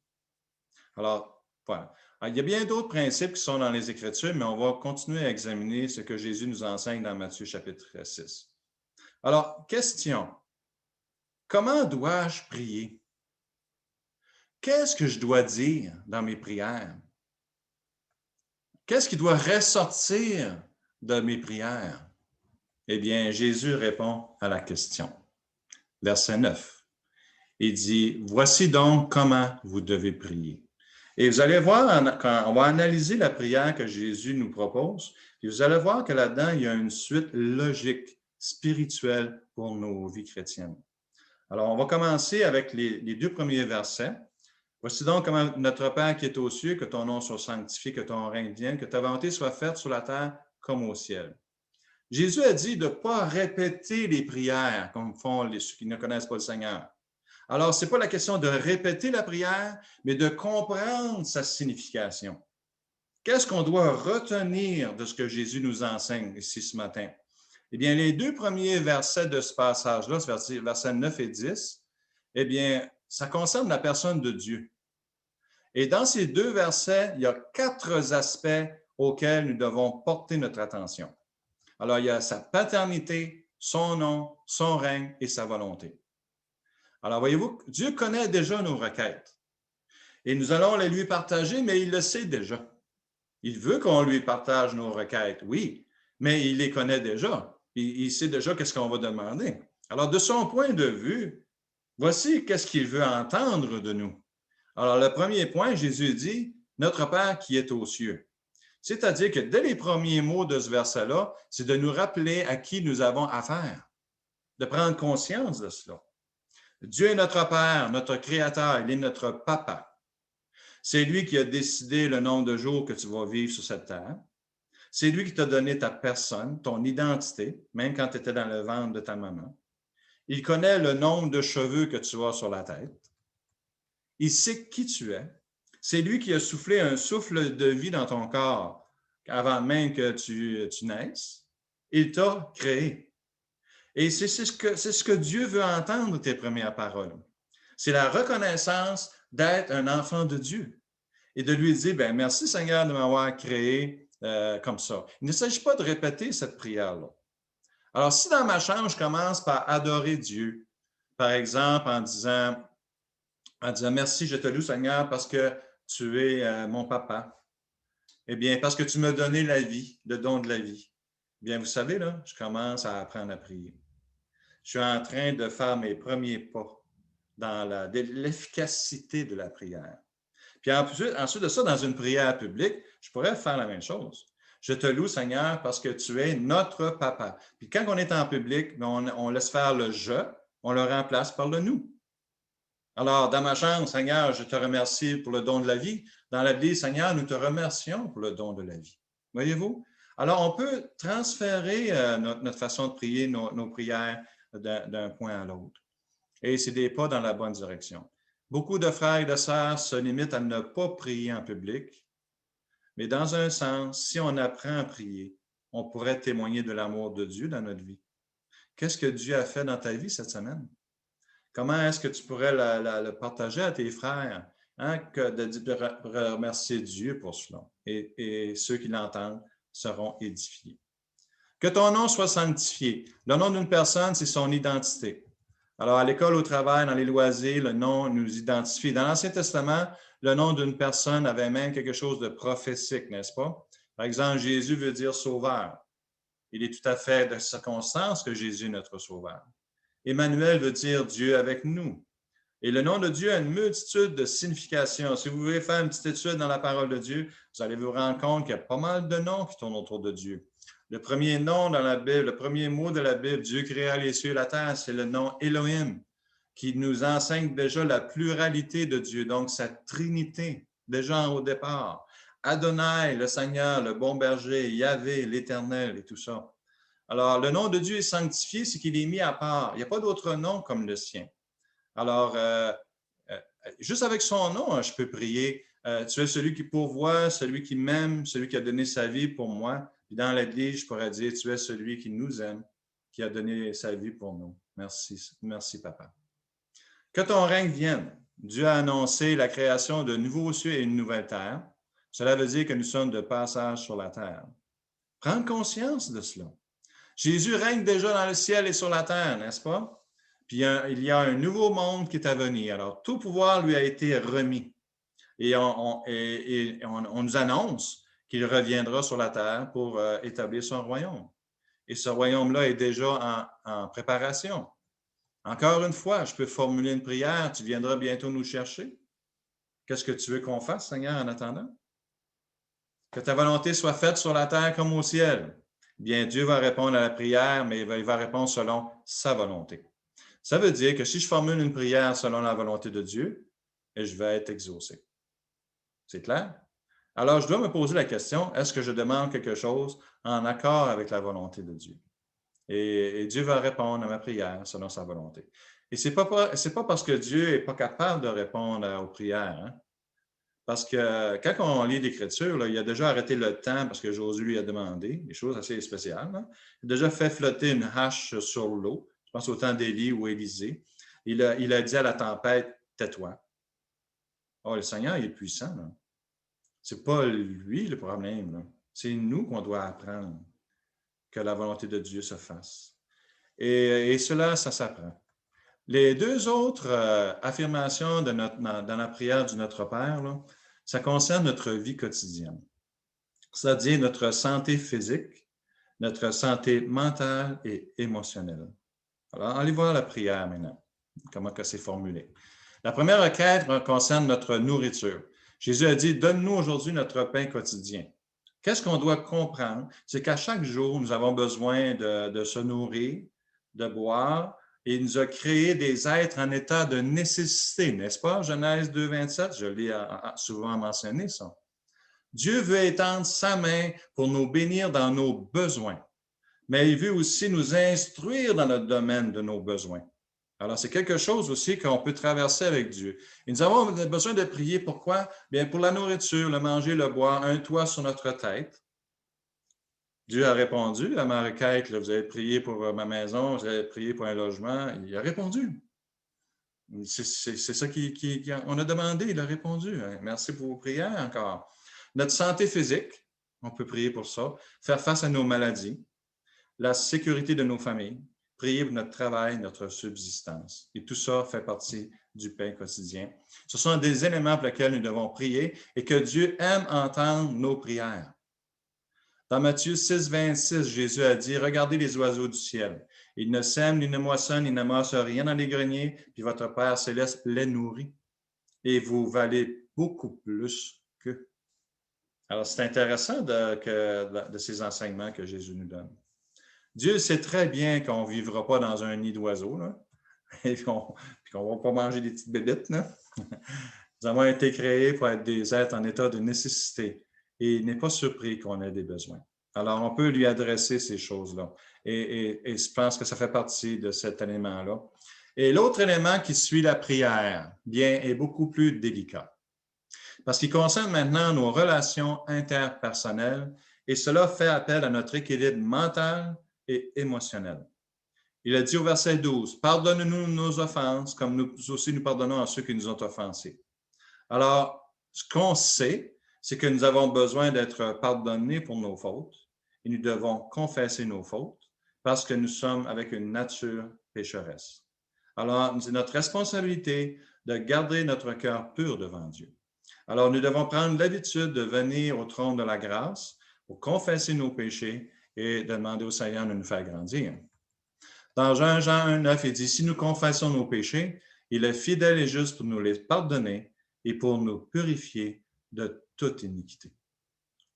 Alors, voilà. Alors, il y a bien d'autres principes qui sont dans les Écritures, mais on va continuer à examiner ce que Jésus nous enseigne dans Matthieu chapitre 6. Alors, question. Comment dois-je prier? Qu'est-ce que je dois dire dans mes prières? Qu'est-ce qui doit ressortir de mes prières? Eh bien, Jésus répond à la question. Verset 9. Il dit, « Voici donc comment vous devez prier. » Et vous allez voir, quand on va analyser la prière que Jésus nous propose, et vous allez voir que là-dedans, il y a une suite logique, spirituelle pour nos vies chrétiennes. Alors, on va commencer avec les 2 premiers versets. Voici donc comment notre Père qui est aux cieux, que ton nom soit sanctifié, que ton règne vienne, que ta volonté soit faite sur la terre comme au ciel. Jésus a dit de ne pas répéter les prières comme font ceux qui ne connaissent pas le Seigneur. Alors, ce n'est pas la question de répéter la prière, mais de comprendre sa signification. Qu'est-ce qu'on doit retenir de ce que Jésus nous enseigne ici ce matin? Eh bien, les 2 premiers versets de ce passage-là, versets 9 et 10, eh bien, ça concerne la personne de Dieu. Et dans ces 2 versets, il y a 4 aspects auxquels nous devons porter notre attention. Alors, il y a sa paternité, son nom, son règne et sa volonté. Alors, voyez-vous, Dieu connaît déjà nos requêtes. Et nous allons les lui partager, mais il le sait déjà. Il veut qu'on lui partage nos requêtes, oui, mais il les connaît déjà. Il sait déjà qu'est-ce qu'on va demander. Alors, de son point de vue, voici qu'est-ce qu'il veut entendre de nous. Alors, le premier point, Jésus dit, « Notre Père qui est aux cieux ». C'est-à-dire que dès les premiers mots de ce verset-là, c'est de nous rappeler à qui nous avons affaire, de prendre conscience de cela. Dieu est notre Père, notre Créateur, il est notre Papa. C'est lui qui a décidé le nombre de jours que tu vas vivre sur cette terre. C'est lui qui t'a donné ta personne, ton identité, même quand tu étais dans le ventre de ta maman. Il connaît le nombre de cheveux que tu as sur la tête. Il sait qui tu es. C'est lui qui a soufflé un souffle de vie dans ton corps avant même que tu naisses. Il t'a créé. Et c'est ce que Dieu veut entendre, tes premières paroles. C'est la reconnaissance d'être un enfant de Dieu et de lui dire, bien, merci Seigneur de m'avoir créé comme ça. Il ne s'agit pas de répéter cette prière-là. Alors, si dans ma chambre, je commence par adorer Dieu, par exemple en disant merci, je te loue Seigneur parce que tu es mon papa. Eh bien, parce que tu m'as donné la vie, le don de la vie. Eh bien, vous savez, là, je commence à apprendre à prier. Je suis en train de faire mes premiers pas dans l'efficacité de la prière. Puis ensuite de ça, dans une prière publique, je pourrais faire la même chose. Je te loue, Seigneur, parce que tu es notre papa. Puis quand on est en public, on laisse faire le je, on le remplace par le nous. Alors, dans ma chambre, Seigneur, je te remercie pour le don de la vie. Dans l'Église, Seigneur, nous te remercions pour le don de la vie. Voyez-vous? Alors, on peut transférer notre façon de prier, nos prières d'un point à l'autre. Et c'est des pas dans la bonne direction. Beaucoup de frères et de sœurs se limitent à ne pas prier en public, mais dans un sens, si on apprend à prier, on pourrait témoigner de l'amour de Dieu dans notre vie. Qu'est-ce que Dieu a fait dans ta vie cette semaine? Comment est-ce que tu pourrais le partager à tes frères? Hein, de remercier Dieu pour cela. Et ceux qui l'entendent seront édifiés. Que ton nom soit sanctifié. Le nom d'une personne, c'est son identité. Alors, à l'école, au travail, dans les loisirs, le nom nous identifie. Dans l'Ancien Testament, le nom d'une personne avait même quelque chose de prophétique, n'est-ce pas? Par exemple, Jésus veut dire sauveur. Il est tout à fait de circonstance que Jésus est notre sauveur. Emmanuel veut dire Dieu avec nous. Et le nom de Dieu a une multitude de significations. Si vous voulez faire une petite étude dans la parole de Dieu, vous allez vous rendre compte qu'il y a pas mal de noms qui tournent autour de Dieu. Le premier nom dans la Bible, le premier mot de la Bible, Dieu créa les cieux et la terre, c'est le nom Elohim, qui nous enseigne déjà la pluralité de Dieu, donc sa trinité, déjà au départ. Adonai, le Seigneur, le bon berger, Yahvé, l'Éternel et tout ça. Alors, le nom de Dieu est sanctifié, c'est qu'il est mis à part. Il n'y a pas d'autre nom comme le sien. Alors, juste avec son nom, je peux prier. Tu es celui qui pourvoit, celui qui m'aime, celui qui a donné sa vie pour moi. Puis dans l'Église, je pourrais dire, tu es celui qui nous aime, qui a donné sa vie pour nous. Merci, merci, Papa. Que ton règne vienne. Dieu a annoncé la création de nouveaux cieux et une nouvelle terre. Cela veut dire que nous sommes de passage sur la terre. Prends conscience de cela. Jésus règne déjà dans le ciel et sur la terre, n'est-ce pas? Puis il y a un nouveau monde qui est à venir. Alors, tout pouvoir lui a été remis. Et on nous annonce qu'il reviendra sur la terre pour établir son royaume. Et ce royaume-là est déjà en préparation. Encore une fois, je peux formuler une prière. Tu viendras bientôt nous chercher. Qu'est-ce que tu veux qu'on fasse, Seigneur, en attendant? Que ta volonté soit faite sur la terre comme au ciel. Bien, Dieu va répondre à la prière, mais il va répondre selon sa volonté. Ça veut dire que si je formule une prière selon la volonté de Dieu, je vais être exaucé. C'est clair? Alors, je dois me poser la question, est-ce que je demande quelque chose en accord avec la volonté de Dieu? Et Dieu va répondre à ma prière selon sa volonté. Et ce n'est pas parce que Dieu n'est pas capable de répondre aux prières. Hein? Parce que quand on lit l'Écriture, il a déjà arrêté le temps parce que Josué lui a demandé des choses assez spéciales. Hein? Il a déjà fait flotter une hache sur l'eau. Je pense au temps d'Élie ou Élisée. Il a dit à la tempête, tais-toi. Oh, le Seigneur, il est puissant. Ce n'est pas lui le problème. C'est nous qu'on doit apprendre que la volonté de Dieu se fasse. Et cela, ça s'apprend. Les deux autres affirmations dans la prière du Notre Père, là, ça concerne notre vie quotidienne, c'est-à-dire notre santé physique, notre santé mentale et émotionnelle. Alors, allez voir la prière maintenant, comment c'est formulé. La première requête concerne notre nourriture. Jésus a dit, donne-nous aujourd'hui notre pain quotidien. Qu'est-ce qu'on doit comprendre? C'est qu'à chaque jour, nous avons besoin de se nourrir, de boire, et il nous a créé des êtres en état de nécessité, n'est-ce pas? Genèse 2, 27, je l'ai souvent mentionné ça. Dieu veut étendre sa main pour nous bénir dans nos besoins, mais il veut aussi nous instruire dans le domaine de nos besoins. Alors, c'est quelque chose aussi qu'on peut traverser avec Dieu. Et nous avons besoin de prier. Pourquoi? Bien, pour la nourriture, le manger, le boire, un toit sur notre tête. Dieu a répondu à ma requête. Là, vous avez prié pour ma maison, vous avez prié pour un logement. Il a répondu. C'est ça qu'on a demandé. Il a répondu. Merci pour vos prières encore. Notre santé physique, on peut prier pour ça. Faire face à nos maladies. La sécurité de nos familles. Prier pour notre travail, notre subsistance. Et tout ça fait partie du pain quotidien. Ce sont des éléments pour lesquels nous devons prier et que Dieu aime entendre nos prières. Dans Matthieu 6, 26, Jésus a dit, « Regardez les oiseaux du ciel. Ils ne sèment, ni ne moissonnent, ni n'amassent rien dans les greniers, puis votre Père céleste les nourrit. Et vous valez beaucoup plus qu'eux. » Alors, c'est intéressant de ces enseignements que Jésus nous donne. Dieu sait très bien qu'on ne vivra pas dans un nid d'oiseaux, et qu'on ne va pas manger des petites bébites. Là. Nous avons été créés pour être des êtres en état de nécessité et il n'est pas surpris qu'on ait des besoins. Alors, on peut lui adresser ces choses-là et je pense que ça fait partie de cet élément-là. Et l'autre élément qui suit la prière, bien, est beaucoup plus délicat parce qu'il concerne maintenant nos relations interpersonnelles et cela fait appel à notre équilibre mental et émotionnel. Il a dit au verset 12, « Pardonne-nous nos offenses, comme nous aussi nous pardonnons à ceux qui nous ont offensés. » Alors, ce qu'on sait, c'est que nous avons besoin d'être pardonnés pour nos fautes et nous devons confesser nos fautes parce que nous sommes avec une nature pécheresse. Alors, c'est notre responsabilité de garder notre cœur pur devant Dieu. Alors, nous devons prendre l'habitude de venir au trône de la grâce pour confesser nos péchés et de demander au Seigneur de nous faire grandir. Dans Jean 1,9, il dit, « Si nous confessons nos péchés, il est fidèle et juste pour nous les pardonner et pour nous purifier de toute iniquité. »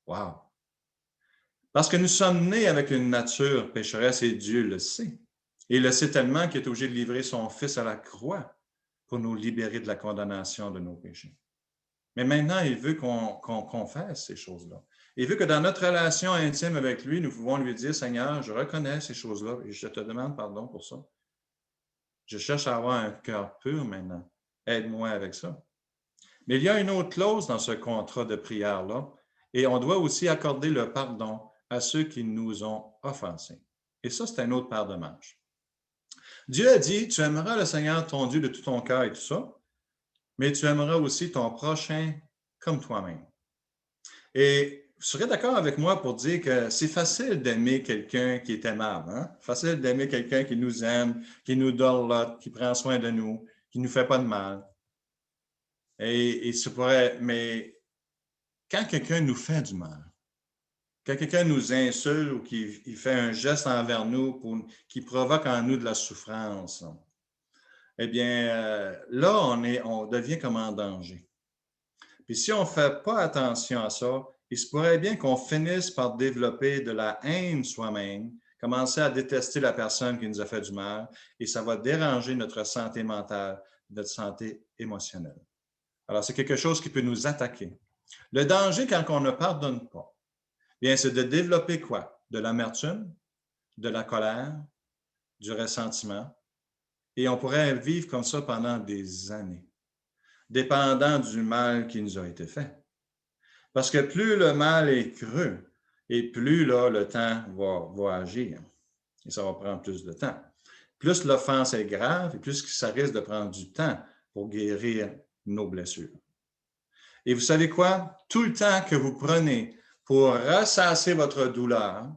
Wow! Parce que nous sommes nés avec une nature pécheresse et Dieu le sait. Et il le sait tellement qu'il est obligé de livrer son Fils à la croix pour nous libérer de la condamnation de nos péchés. Mais maintenant, il veut qu'on confesse ces choses-là. Il veut que dans notre relation intime avec lui, nous pouvons lui dire, « Seigneur, je reconnais ces choses-là et je te demande pardon pour ça. Je cherche à avoir un cœur pur maintenant. Aide-moi avec ça. » Mais il y a une autre clause dans ce contrat de prière-là, et on doit aussi accorder le pardon à ceux qui nous ont offensés. Et ça, c'est un autre paire de manches. Dieu a dit, tu aimeras le Seigneur ton Dieu de tout ton cœur et tout ça, mais tu aimeras aussi ton prochain comme toi-même. Et vous serez d'accord avec moi pour dire que c'est facile d'aimer quelqu'un qui est aimable. Hein? Facile d'aimer quelqu'un qui nous aime, qui nous dorlote, qui prend soin de nous, qui ne nous fait pas de mal. Et ça pourrait, mais quand quelqu'un nous fait du mal, quand quelqu'un nous insulte ou qu'il fait un geste envers nous qui provoque en nous de la souffrance, eh bien, là, on devient comme en danger. Puis si on ne fait pas attention à ça, il se pourrait bien qu'on finisse par développer de la haine soi-même, commencer à détester la personne qui nous a fait du mal, et ça va déranger notre santé mentale, notre santé émotionnelle. Alors, c'est quelque chose qui peut nous attaquer. Le danger quand on ne pardonne pas, bien, c'est de développer quoi? De l'amertume, de la colère, du ressentiment. Et on pourrait vivre comme ça pendant des années, dépendant du mal qui nous a été fait. Parce que plus le mal est creux, et plus là, le temps va agir. Et ça va prendre plus de temps. Plus l'offense est grave, et plus ça risque de prendre du temps pour guérir nos blessures. Et vous savez quoi? Tout le temps que vous prenez pour ressasser votre douleur,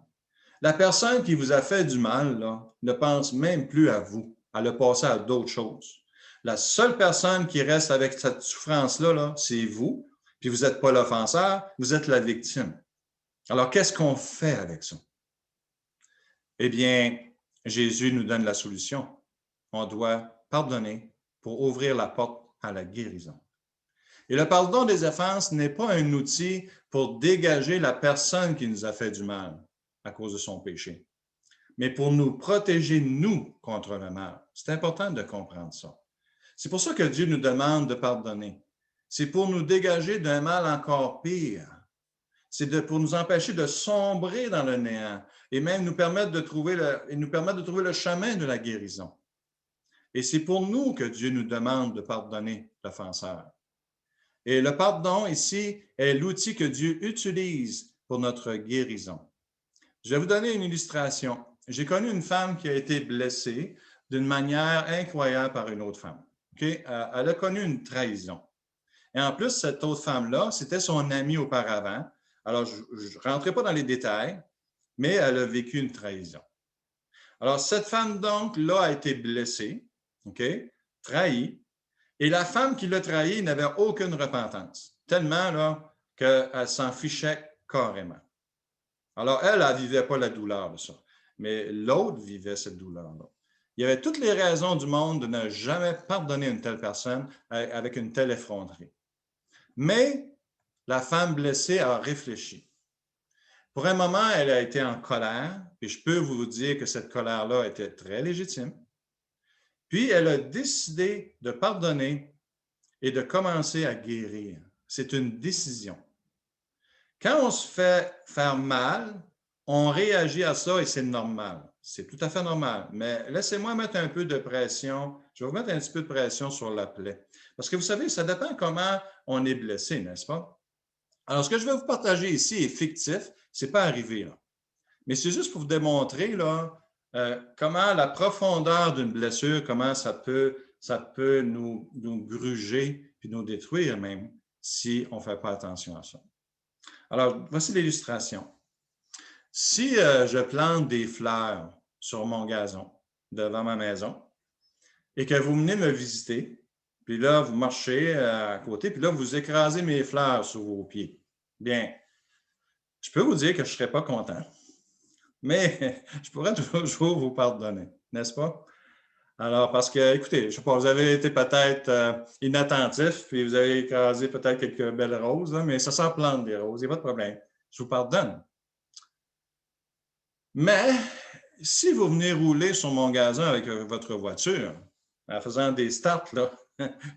la personne qui vous a fait du mal là, ne pense même plus à vous. Elle a passé à d'autres choses. La seule personne qui reste avec cette souffrance-là, c'est vous, puis vous n'êtes pas l'offenseur, vous êtes la victime. Alors, qu'est-ce qu'on fait avec ça? Eh bien, Jésus nous donne la solution. On doit pardonner pour ouvrir la porte à la guérison. Et le pardon des offenses n'est pas un outil pour dégager la personne qui nous a fait du mal à cause de son péché, mais pour nous protéger, nous, contre le mal. C'est important de comprendre ça. C'est pour ça que Dieu nous demande de pardonner. C'est pour nous dégager d'un mal encore pire. C'est pour nous empêcher de sombrer dans le néant et même nous permettre de trouver le chemin de la guérison. Et c'est pour nous que Dieu nous demande de pardonner l'offenseur. Et le pardon ici est l'outil que Dieu utilise pour notre guérison. Je vais vous donner une illustration. J'ai connu une femme qui a été blessée d'une manière incroyable par une autre femme. Okay? Elle a connu une trahison. Et en plus, cette autre femme-là, c'était son amie auparavant. Alors, je ne rentrerai pas dans les détails, mais elle a vécu une trahison. Alors, cette femme, donc, là, a été blessée, okay? Trahie, Et la femme qui l'a trahi n'avait aucune repentance, tellement là, qu'elle s'en fichait carrément. Alors, elle ne vivait pas la douleur de ça, mais l'autre vivait cette douleur-là. Il y avait toutes les raisons du monde de ne jamais pardonner une telle personne avec une telle effronterie. Mais la femme blessée a réfléchi. Pour un moment, elle a été en colère, et je peux vous dire que cette colère-là était très légitime. Puis, elle a décidé de pardonner et de commencer à guérir. C'est une décision. Quand on se fait faire mal, on réagit à ça et c'est normal. C'est tout à fait normal. Mais laissez-moi mettre un peu de pression. Je vais vous mettre un petit peu de pression sur la plaie. Parce que vous savez, ça dépend comment on est blessé, n'est-ce pas? Alors, ce que je vais vous partager ici est fictif. Ce n'est pas arrivé, là. Mais c'est juste pour vous démontrer là, comment la profondeur d'une blessure, comment ça peut nous gruger puis nous détruire même si on ne fait pas attention à ça. Alors, voici l'illustration. Si je plante des fleurs sur mon gazon devant ma maison et que vous venez me visiter, puis là, vous marchez à côté, puis là, vous écrasez mes fleurs sous vos pieds, bien, je peux vous dire que je ne serais pas content. Mais je pourrais toujours vous pardonner, n'est-ce pas? Alors, parce que, écoutez, je ne sais pas, vous avez été peut-être inattentif, puis vous avez écrasé peut-être quelques belles roses, là, mais ça sent plante des roses, il n'y a pas de problème. Je vous pardonne. Mais si vous venez rouler sur mon gazon avec votre voiture, en faisant des starts là,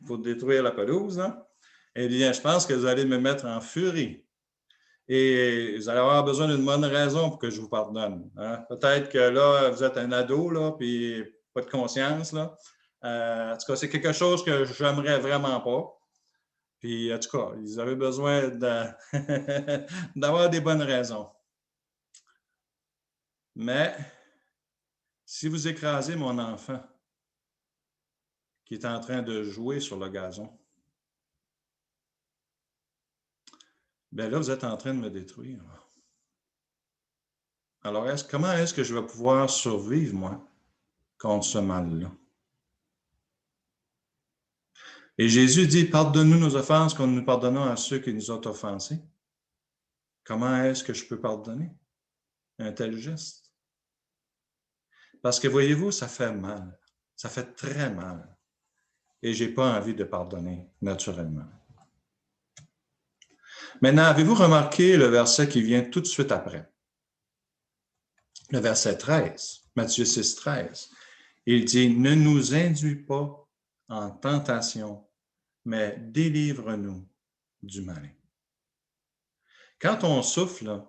pour détruire la pelouse, là, eh bien, je pense que vous allez me mettre en furie. Et vous allez avoir besoin d'une bonne raison pour que je vous pardonne. Hein? Peut-être que là, vous êtes un ado, là, puis pas de conscience. Là. En tout cas, c'est quelque chose que j'aimerais vraiment pas. Puis, en tout cas, ils avaient besoin d'avoir des bonnes raisons. Mais si vous écrasez mon enfant qui est en train de jouer sur le gazon, bien là, vous êtes en train de me détruire. Alors, comment est-ce que je vais pouvoir survivre, moi, contre ce mal-là? Et Jésus dit, pardonne-nous nos offenses comme nous pardonnons à ceux qui nous ont offensés. Comment est-ce que je peux pardonner un tel geste? Parce que voyez-vous, ça fait mal. Ça fait très mal. Et je n'ai pas envie de pardonner naturellement. Maintenant, avez-vous remarqué le verset qui vient tout de suite après? Le verset 13, Matthieu 6, 13. Il dit, ne nous induis pas en tentation, mais délivre-nous du malin. Quand on souffle,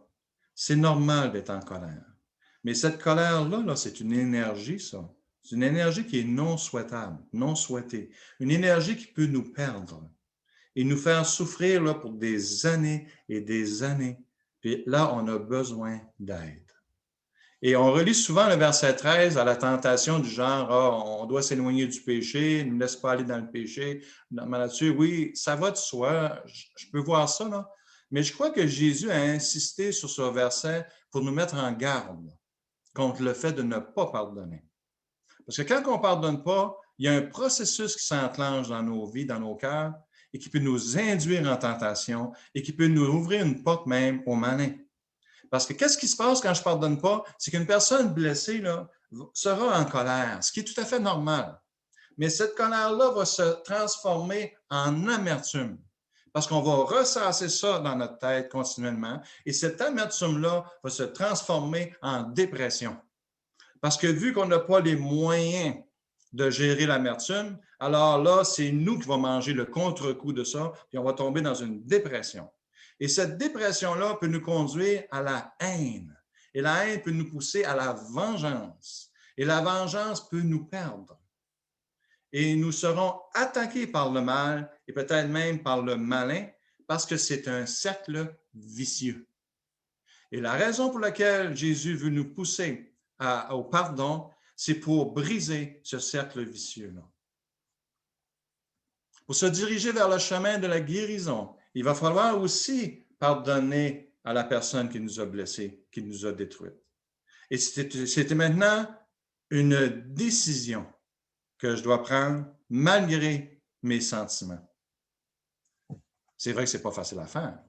c'est normal d'être en colère. Mais cette colère-là, là, c'est une énergie, ça. C'est une énergie qui est non souhaitable, non souhaitée. Une énergie qui peut nous perdre et nous faire souffrir là, pour des années et des années. Puis là, on a besoin d'aide. Et on relie souvent le verset 13 à la tentation du genre, on doit s'éloigner du péché, ne nous laisse pas aller dans le péché, dans ma nature. Oui, ça va de soi, je peux voir ça, là. Mais je crois que Jésus a insisté sur ce verset pour nous mettre en garde contre le fait de ne pas pardonner. Parce que quand on ne pardonne pas, il y a un processus qui s'enclenche dans nos vies, dans nos cœurs, et qui peut nous induire en tentation et qui peut nous ouvrir une porte même au malin. Parce que qu'est-ce qui se passe quand je ne pardonne pas? C'est qu'une personne blessée là, sera en colère, ce qui est tout à fait normal. Mais cette colère-là va se transformer en amertume. Parce qu'on va ressasser ça dans notre tête continuellement. Et cette amertume-là va se transformer en dépression. Parce que vu qu'on n'a pas les moyens de gérer l'amertume, alors là, c'est nous qui va manger le contre-coup de ça, puis on va tomber dans une dépression. Et cette dépression-là peut nous conduire à la haine. Et la haine peut nous pousser à la vengeance. Et la vengeance peut nous perdre. Et nous serons attaqués par le mal et peut-être même par le malin parce que c'est un cercle vicieux. Et la raison pour laquelle Jésus veut nous pousser au pardon, c'est pour briser ce cercle vicieux-là. Pour se diriger vers le chemin de la guérison, il va falloir aussi pardonner à la personne qui nous a blessés, qui nous a détruits. Et c'était maintenant une décision que je dois prendre malgré mes sentiments. C'est vrai que ce n'est pas facile à faire.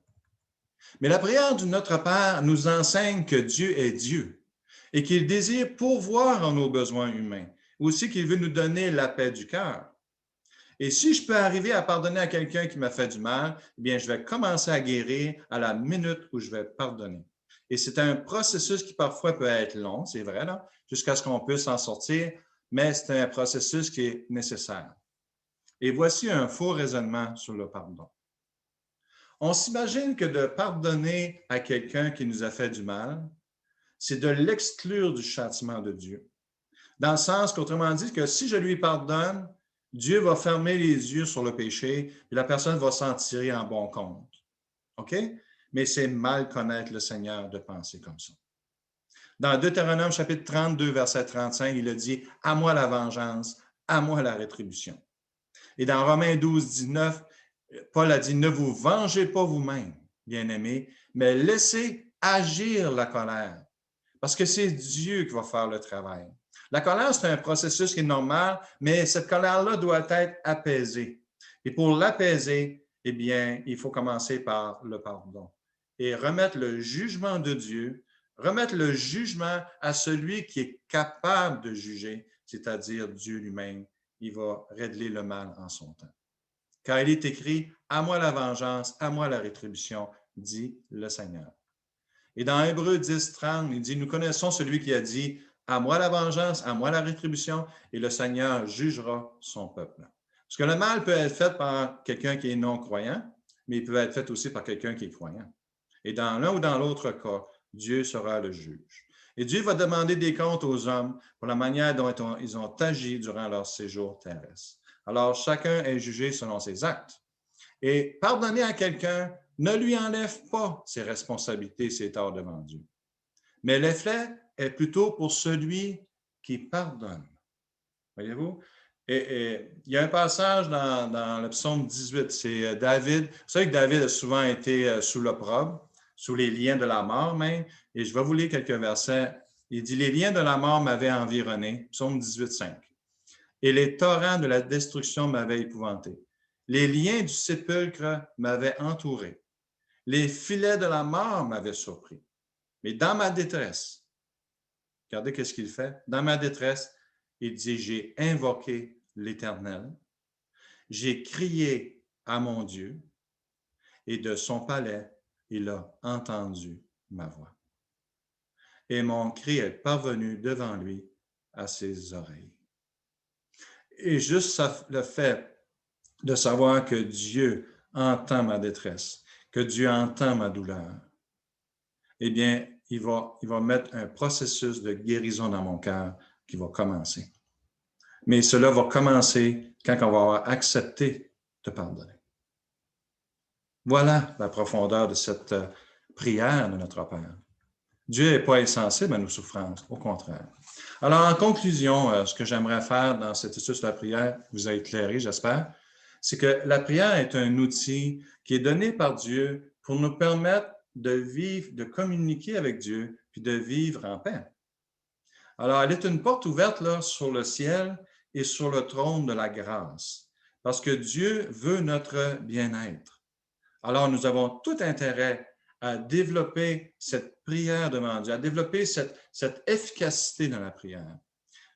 Mais la prière du Notre Père nous enseigne que Dieu est Dieu et qu'il désire pourvoir en nos besoins humains, aussi qu'il veut nous donner la paix du cœur. Et si je peux arriver à pardonner à quelqu'un qui m'a fait du mal, eh bien, je vais commencer à guérir à la minute où je vais pardonner. Et c'est un processus qui parfois peut être long, c'est vrai, là, jusqu'à ce qu'on puisse en sortir, mais c'est un processus qui est nécessaire. Et voici un faux raisonnement sur le pardon. On s'imagine que de pardonner à quelqu'un qui nous a fait du mal, c'est de l'exclure du châtiment de Dieu. Dans le sens qu'autrement dit, que si je lui pardonne, Dieu va fermer les yeux sur le péché et la personne va s'en tirer en bon compte. OK? Mais c'est mal connaître le Seigneur de penser comme ça. Dans Deutéronome chapitre 32, verset 35, il a dit « À moi la vengeance, à moi la rétribution ». Et dans Romains 12, 19, Paul a dit « Ne vous vengez pas vous-même, bien-aimés, mais laissez agir la colère, parce que c'est Dieu qui va faire le travail. » La colère, c'est un processus qui est normal, mais cette colère-là doit être apaisée. Et pour l'apaiser, eh bien, il faut commencer par le pardon et remettre le jugement de Dieu, remettre le jugement à celui qui est capable de juger, c'est-à-dire Dieu lui-même. Il va régler le mal en son temps. Car il est écrit « À moi la vengeance, à moi la rétribution, dit le Seigneur. » Et dans Hébreux 10, 30, il dit « Nous connaissons celui qui a dit « À moi la vengeance, à moi la rétribution, et le Seigneur jugera son peuple. » Parce que le mal peut être fait par quelqu'un qui est non-croyant, mais il peut être fait aussi par quelqu'un qui est croyant. Et dans l'un ou dans l'autre cas, Dieu sera le juge. Et Dieu va demander des comptes aux hommes pour la manière dont ils ont agi durant leur séjour terrestre. Alors, chacun est jugé selon ses actes. Et pardonner à quelqu'un ne lui enlève pas ses responsabilités, ses torts devant Dieu. Mais l'effet est plutôt pour celui qui pardonne. Voyez-vous? Et il y a un passage dans le psaume 18, c'est David. Vous savez que David a souvent été sous l'opprobre, sous les liens de la mort même. Et je vais vous lire quelques versets. Il dit « Les liens de la mort m'avaient environné », psaume 18, 5. « Et les torrents de la destruction m'avaient épouvanté. Les liens du sépulcre m'avaient entouré. Les filets de la mort m'avaient surpris. Mais dans ma détresse, regardez qu'est-ce qu'il fait. Dans ma détresse, il dit, j'ai invoqué l'Éternel. J'ai crié à mon Dieu et de son palais, il a entendu ma voix. Et mon cri est parvenu devant lui à ses oreilles. » Et juste le fait de savoir que Dieu entend ma détresse, que Dieu entend ma douleur, eh bien, il va mettre un processus de guérison dans mon cœur qui va commencer. Mais cela va commencer quand on va avoir accepté de pardonner. Voilà la profondeur de cette prière de notre Père. Dieu n'est pas insensible à nos souffrances, au contraire. Alors, en conclusion, ce que j'aimerais faire dans cette étude sur la prière, vous a éclairé, j'espère, c'est que la prière est un outil qui est donné par Dieu pour nous permettre de vivre, de communiquer avec Dieu, puis de vivre en paix. Alors, elle est une porte ouverte là, sur le ciel et sur le trône de la grâce, parce que Dieu veut notre bien-être. Alors, nous avons tout intérêt à développer cette prière devant Dieu, à développer cette efficacité dans la prière.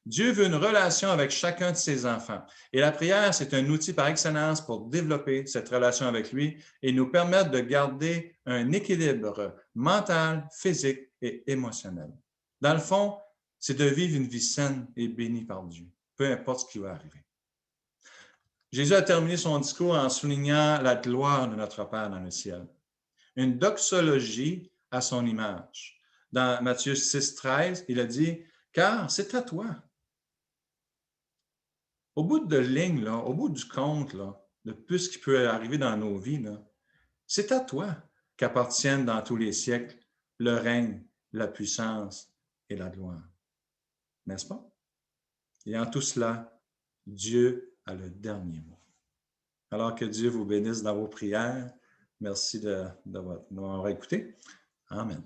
Dieu veut une relation avec chacun de ses enfants. Et la prière, c'est un outil par excellence pour développer cette relation avec lui et nous permettre de garder un équilibre mental, physique et émotionnel. Dans le fond, c'est de vivre une vie saine et bénie par Dieu, peu importe ce qui va arriver. Jésus a terminé son discours en soulignant la gloire de notre Père dans le ciel. Une doxologie à son image. Dans Matthieu 6, 13, il a dit « Car c'est à toi. » Au bout de ligne, là, au bout du compte, là, de tout ce qui peut arriver dans nos vies, c'est à toi qu'appartiennent dans tous les siècles le règne, la puissance et la gloire. N'est-ce pas? Et en tout cela, Dieu a le dernier mot. Alors que Dieu vous bénisse dans vos prières. Merci de m'avoir écouté. Amen.